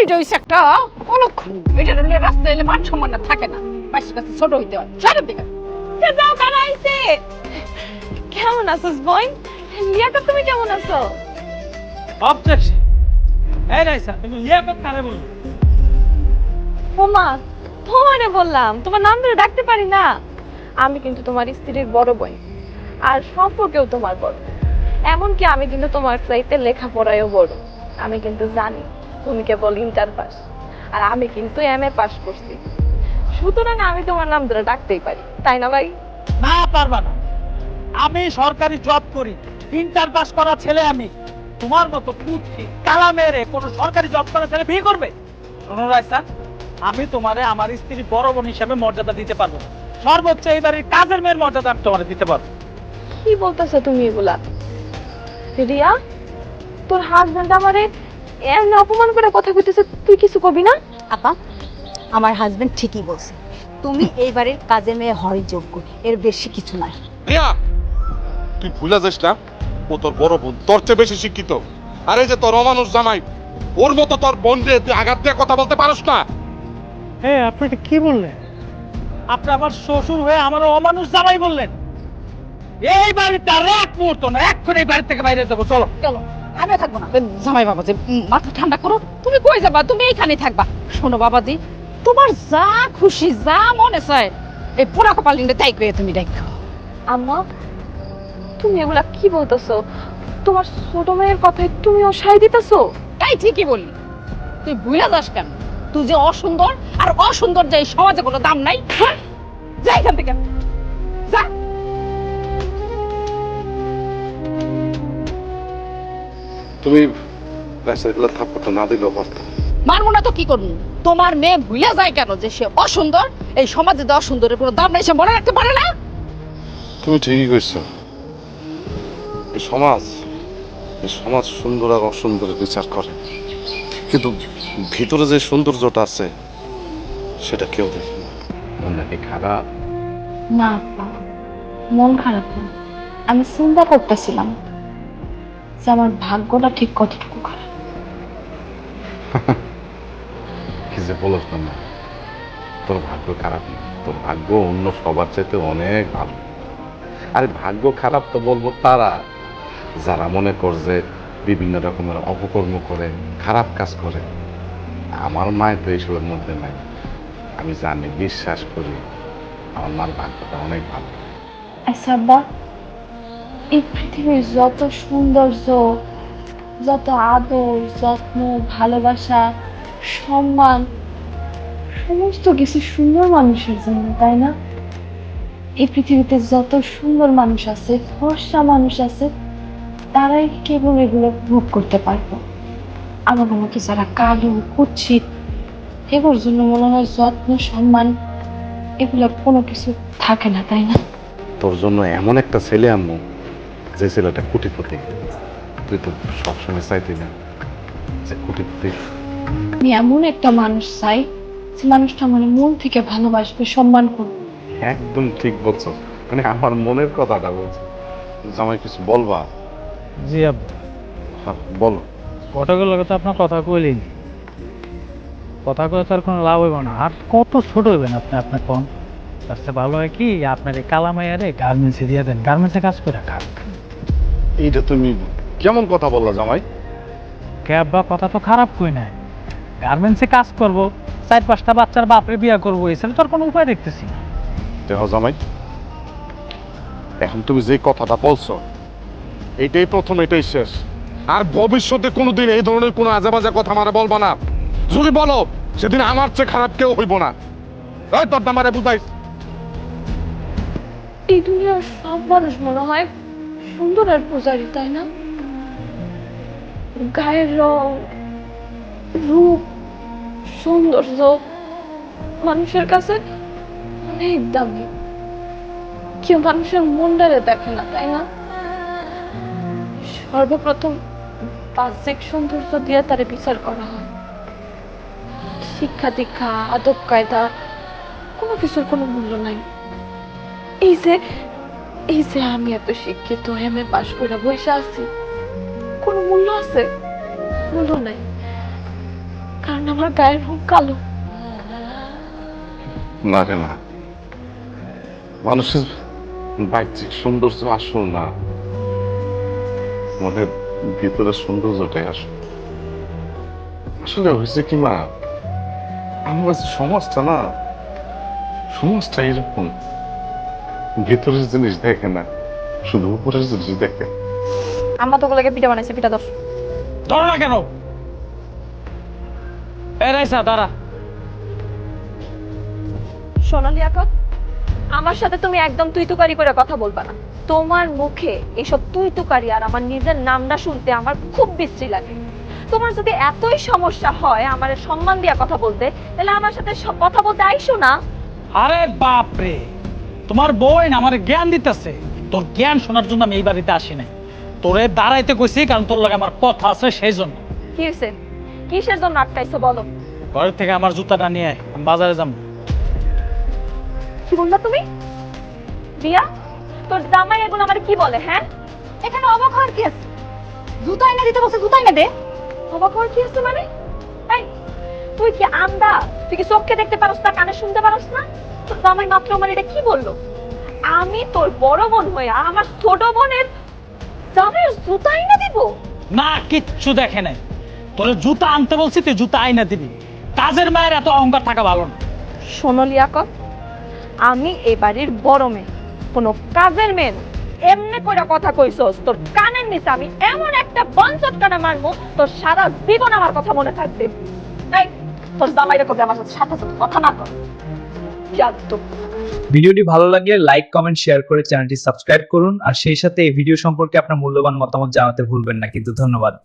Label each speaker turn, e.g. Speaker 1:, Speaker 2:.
Speaker 1: এটা হইছে একটা অলক্ষণ। এটা নিয়ে রাস্তায় এলে মান সম্মান আর থাকে না, পাশের কাছে ছোট হইতে হয়। সারের দিকে
Speaker 2: যাও কারা আইছে। কেমন আছোস বোন? লিয়াকত তুমি কেমন আছো?
Speaker 3: অবজেকশন। এই রাইসা তুমি লিয়াকত কারে বলছো?
Speaker 2: ওমা, তোমারে বললাম, তোমার নাম ধরে ডাকতে পারি না। আমি কিন্তু তোমার স্ত্রীর বড় বোন, আর সম্পর্কেও তোমার বড়। এমনকি আমি কিন্তু তোমার চাইতে লেখাপড়ায়ও বড়। আমি কিন্তু জানি তুমি কেবল ইন্টার পাস, আর আমি কিন্তু এমএ পাস করছি। সুতরাং আমি তোমার নাম ধরে ডাকতেই পারি, তাই না ভাই?
Speaker 3: না পারবা না। আমি সরকারি জব করি, ইন্টার পাস করা ছেলে আমি। তোমার মতো পুঁথি কালা মেরে কোনো সরকারি জব করা ছেলে বিয়ে করবে? শোনো রাইসা, আমি তোমারে আমার স্ত্রী বড় বোন হিসেবে মর্যাদা দিতে পারবো না। সর্বোচ্চ এই বাড়ির কাজের মেয়ের মর্যাদা আমি তোমারে দিতে পারবো।
Speaker 2: কি বলতেছো তুমি এগুলা? রিয়া, তোর হাজবেন্ড আমারে এমন অপমান করে কথা কইতেছে, তুই কিছু কবি না?
Speaker 4: আপা, আমার হাজবেন্ড ঠিকই বলছে, তুমি এই বাড়ির কাজের মেয়ে হওয়ার যোগ্য, এর বেশি কিছু নয়।
Speaker 5: রিয়া, তুই ভুলে যাস না, ও তোর বড় বোন, তোর চেয়ে বেশি শিক্ষিত। আর এই যে তোর অমানুষ জামাই, ওর মতো তোর বোন রে তুই আঘাত দিয়ে কথা বলতে পারস না।
Speaker 3: হ্যাঁ, আপনি এটা কি বললেন? আপনি আমার শ্বশুর হয়ে আমার অমানুষ জামাই বললেন? এই বাড়িতে আর এক মুহূর্ত না, এক্ষুনি এই বাড়ি থেকে বাইরে যাবো। চলো
Speaker 1: চলো, আমি থাকবো না। জামাই বাবাজি, মাথা ঠান্ডা করো। তুমি কই যাবা? তুমি এইখানেই থাকবা। শোনো বাবাজি, তোমার যা খুশি, যা মনে চায় এই পোড়া কপাল নিয়ে তাই করে তুমি দেখো।
Speaker 2: আম্মা, তুমি এগুলা কি বলতেছো? তোমার ছোট মেয়ের কথায় তুমিও সায় দিতেছো?
Speaker 1: তাই ঠিকই বলি। তুই ভুলে যাস কেন? তুই যে অসুন্দর, আর অসুন্দর যে এই সমাজে কোনো দাম নাই। হ্যাঁ? যা এখান থেকে, যা।
Speaker 5: তুমি রাস্তাগুলো থাপ্পড়টা না দিলেও পারত।
Speaker 1: মানবো না তো কি করবো? তোমার মেয়ে ভুলে যায় কেন যে সে অসুন্দর? এই সমাজে যে অসুন্দরের কোনো দাম নাই সে মনে রাখতে পারে না।
Speaker 5: তুমি ঠিকই কইছো। এই সমাজ সুন্দর আর অসুন্দরের বিচার করে, কিন্তু ভিতরে যে সৌন্দর্যটা আছে সেটা কেউ দেখে না। মন নাকি খারাপ?
Speaker 2: না আপা, মন খারাপ না। আমি চিন্তা করতেছিলাম যে আমার ভাগ্যটা ঠিক কতটুকু খারাপ।
Speaker 5: কি যে বলো না, তোর ভাগ্য খারাপ না, তোর ভাগ্য অন্য সবার চাইতে অনেক ভালো। আরে ভাগ্য খারাপ তো বলবো তারা যারা মনে করছে বিভিন্ন রকমের অপকর্ম করে, খারাপ কাজ করে। আমার মায়ের তো এইসবের মধ্যে নাই। আমি জানি, বিশ্বাস করি, আমার মার ভাগ্যটা অনেক ভালো।
Speaker 2: আচ্ছা আব্বা, এই পৃথিবীর যত সৌন্দর্য, যত আদর, যত্ন, ভালোবাসা, সম্মান, সমস্ত কিছু সুন্দর মানুষের জন্য, তাই না? এই পৃথিবীতে যত সুন্দর মানুষ আছে, ফর্সা মানুষ আছে, তারাই কেবল এগুলো ভোগ করতে পারবো। আমার মতো যারা কালো, কুৎসিত, এগুলোর জন্য মনে হয় যত্ন, সম্মান এগুলো কোনো কিছু থাকে না, তাই না?
Speaker 5: তোর জন্য এমন একটা ছেলে আম্মু, যে ছেলেটা কোটিপতি। তুই তো সবসময় চাইতি না যে কোটিপতি।
Speaker 2: আমি এমন একটা মানুষ চাই যে মানুষটা আমার মন থেকে ভালোবাসবে, সম্মান করবে।
Speaker 5: একদম ঠিক বলছো, মানে আমার মনের কথাটা বলছো। জামাই কিছু বলবা?
Speaker 3: জি আব্বা,
Speaker 5: হ্যাঁ, বলো।
Speaker 3: কতগুলো কথা আপনার কথা কইলেন, কথা কয়ে তার কোনো লাভ হইব না। আর কত ছোট হইবেন আপনি, আপনার কম। তার চেয়ে ভালো হয় কি, আপনার এই কালামাইয়ারে গার্মেন্টসে দিয়ে দেন, গার্মেন্টসে কাজ করে খান।
Speaker 5: এইটা তুমি কেমন কথা বললা জামাই?
Speaker 3: ক্যাব বা কথা তো খারাপ কই নাই। গার্মেন্টসে কাজ করবো, 4-5টা বাচ্চার বাপরে বিয়ে করবো, এছাড়া তো আর কোনো উপায় দেখতেছি না।
Speaker 5: দেখো জামাই, এখন তুমি যে কথাটা বলছো এইটাই প্রথম, এটাই শেষ। আর ভবিষ্যতে কোনোদিন এই ধরনের কোনো আজেবাজে কথা আমারে বলবা না। যদি বলো, সেদিন আমার চেয়ে খারাপ কেউ হইব না। এই তোর আমারে বুঝাইস।
Speaker 2: এই দুনিয়ার সব মানুষ মনে হয় সুন্দর আর পূজারি, তাই না? গায়ের রং, রূপ, সৌন্দর্য মানুষের কাছে অনেক দামি। কেউ মানুষের মনটারে দেখে না, তাই না? সর্বপ্রথম বাহ্যিক সৌন্দর্য দিয়ে তারে বিচার করা হয়। শিক্ষা দীক্ষা, আদব কায়দা, কোনো কিছুর কোনো মূল্য নাই। এই যে এই যে আমি এত শিক্ষিত, এমএ পাশ করে বসে আছি, কোনো মূল্য আছে? মূল্য নাই। কারণ আমার গায়ের রং কালো।
Speaker 5: না রে না, মানুষের বাহ্যিক সৌন্দর্য আসল না, মনের ভিতরের সৌন্দর্যটাই আসল। আসলে হয়েছে কি মা, আমার কাছে সমাজটা এরকম, ভিতরের জিনিস দেখে না, শুধু উপরের জিনিস দেখে।
Speaker 2: আম্মা তো গুলোকে পিঠা বানাইছে, পিঠা দশ।
Speaker 3: ধরো না কেন? এ রাইসা দাঁড়া।
Speaker 2: সোনালি আকাশ, আমার সাথে তুমি একদম তুই তুকারি করে কথা বলবা না। তোমার মুখে এসব তুই তুকারি আর আমার নিজের নামটা শুনতে আমার খুব বিশ্রী লাগে। তোমার যদি এতই সমস্যা হয় আমার সম্মান দিয়া কথা বলতে, তাহলে আমার সাথে কথা বলতে আইসো না।
Speaker 3: আরে বাপ রে, তোমার বোন আমার জ্ঞান দিতেছে। তোর জ্ঞান শোনার জন্য আমি এই বাড়িতে আসি নাই, তোরে দাঁড়াইতে কইছি কারণ তোর লাগে আমার কথা আছে সেই জন্য।
Speaker 2: কি হয়েছে? কিসের জন্য আটকাইছো বলো?
Speaker 3: ঘরের থেকে আমার জুতাটা নিয়ে আয়, আমি বাজারে যাবো।
Speaker 2: কি বললা তুমি? রিয়া, তোর জামাই এগুলো আমার কি বলে? হ্যাঁ,
Speaker 4: এখানে অবাক হওয়ার কি আছে? জুতা এনে দিতে বলছে, জুতা এনে দে।
Speaker 2: অবাক হওয়ার কি আছে মানে? এই, তুই কি আন্দা? তুই কি চোখে দেখতে পারস না, কানে শুনতে পারস না? তোর জামাই মাত্র আমার এটা কি বললো? আমি তোর বড় বোন হয়ে আমার ছোট বোনের জামাইয়ের জুতা এনে দিব?
Speaker 3: না, কিচ্ছু দেখে নাই। তোর জুতা আনতে বলছি, তুই জুতা আইনা দিবি। কাজের মায়ের এত অহংকার থাকা ভালো না।
Speaker 2: সোনালি আকাশ, আমি এই বাড়ির বড় মেয়ে, কোনো কাজের মেয়ে না। এমনি করে কথা কইছস, তোর কানের নিচে আমি এমন একটা বঞ্চত কানা মারবো, তোর সারা জীবন আমার কথা মনে থাকবে। এই, তোর জামাইরে কবে আমার সাথে কথা না কর। যাদব।
Speaker 6: ভিডিওটি ভালো লাগলে লাইক, কমেন্ট, শেয়ার করে চ্যানেলটি সাবস্ক্রাইব করুন। আর সেই সাথে এই ভিডিও সম্পর্কে আপনার মূল্যবান মতামত জানাতে ভুলবেন না। কিন্তু ধন্যবাদ।